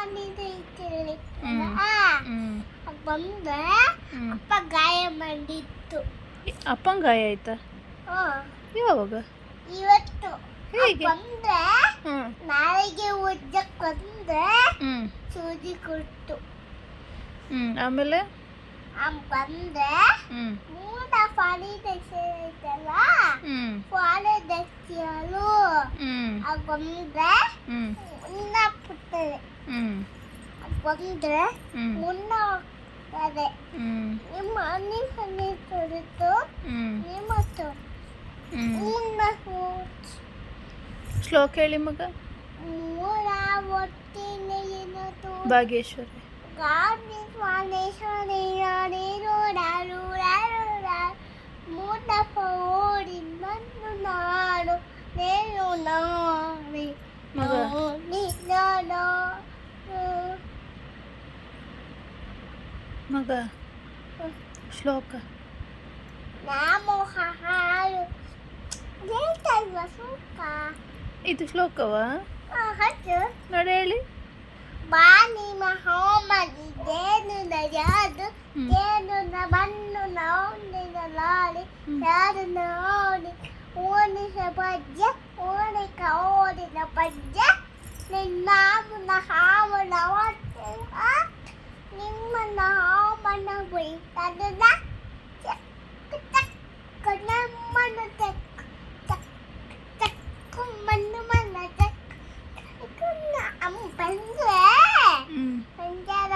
ಮಾಡಿದ್ದೆ ಹ್ಮ್ ಬಂದ್ರೆ ಹ್ಮ್ ಅಪ್ಪ ಗಾಯ ಮಾಡಿತ್ತು. ಅಪ್ಪಂಗೆ ಗಾಯ ಆಯ್ತಾ? ಯಾವಾಗ? ಇವತ್ತು ಹೇಗೆ? ಬಂದ್ರೆ ಹ್ಮ್ ನಾಳೆಗೆ ಓದಕ್ ಬಂದ್ರೆ ಹ್ಮ್ ಸೂಜಿ ಕೊಟ್ಟು ಆಮೇಲೆ ಬಂದ್ರೆ ಹ್ಮ್ ಮೂಡ ಐತಲ್ಲ ಹ್ಮ್ ಪಾಲಿದಕ್ಕಿಯಲು ಹ್ಮ್ ಬಂದ್ರೆ ಹ್ಮ್ ಮುನ್ನ ಪುತ್ತದೆ ಹ್ಮ್ ಬಂದ್ರೆ ಹ್ಮ್ ಮುನ್ನ ಹೋಗ್ತದೆ. ಹ್ಮ್ ನಿಮ್ಮ ಮನೆ ತೊರೆದು ಹ್ಮ್ ನಿಮ್ಮ ಹ್ಮ್ ಮುನ್ನ ಶ್ಲೋಕ ಹೇಳಿ ಮಗ. ಮೂರ ಒಟ್ಟಿನ ಏನದು ಭಾಗ್ಯೇಶ್ವರಿ. ಗಾಡಿ ಸ್ವಾನೇಶ್ವರಿ ಮೂಡ ಓಡಿ ನನ್ನು ನಾಡು ನೇನು ನಾಡಿ ಮಗ ಮಗ ಶ್ಲೋಕ ನಾಮೋ ಹಾಳು ಹೇಳ್ತಾ ಇಲ್ವಾ ಸುಕ್ಕ ಇದು ಶ್ಲೋಕವಾ? ಹತ್ತು ನೋಡಿ ಹೇಳಿ. ಬಾನಿ ಮಹಮ್ಮದಿದ್ದೇನು ನಜಾದು ಏನು ಬಣ್ಣು ನೌನಿನ ಲಾಡಿ ಯಾರು ನೋಡಿ ಓಣಿಸ ಪಜ್ಜ ಓಣಿಕ ಓಡಿನ ಪಜ್ಜ ನಿನ್ನಾಮನ ಹಾವನ ನಿಮ್ಮ ಹಾವನ ಬೈತದ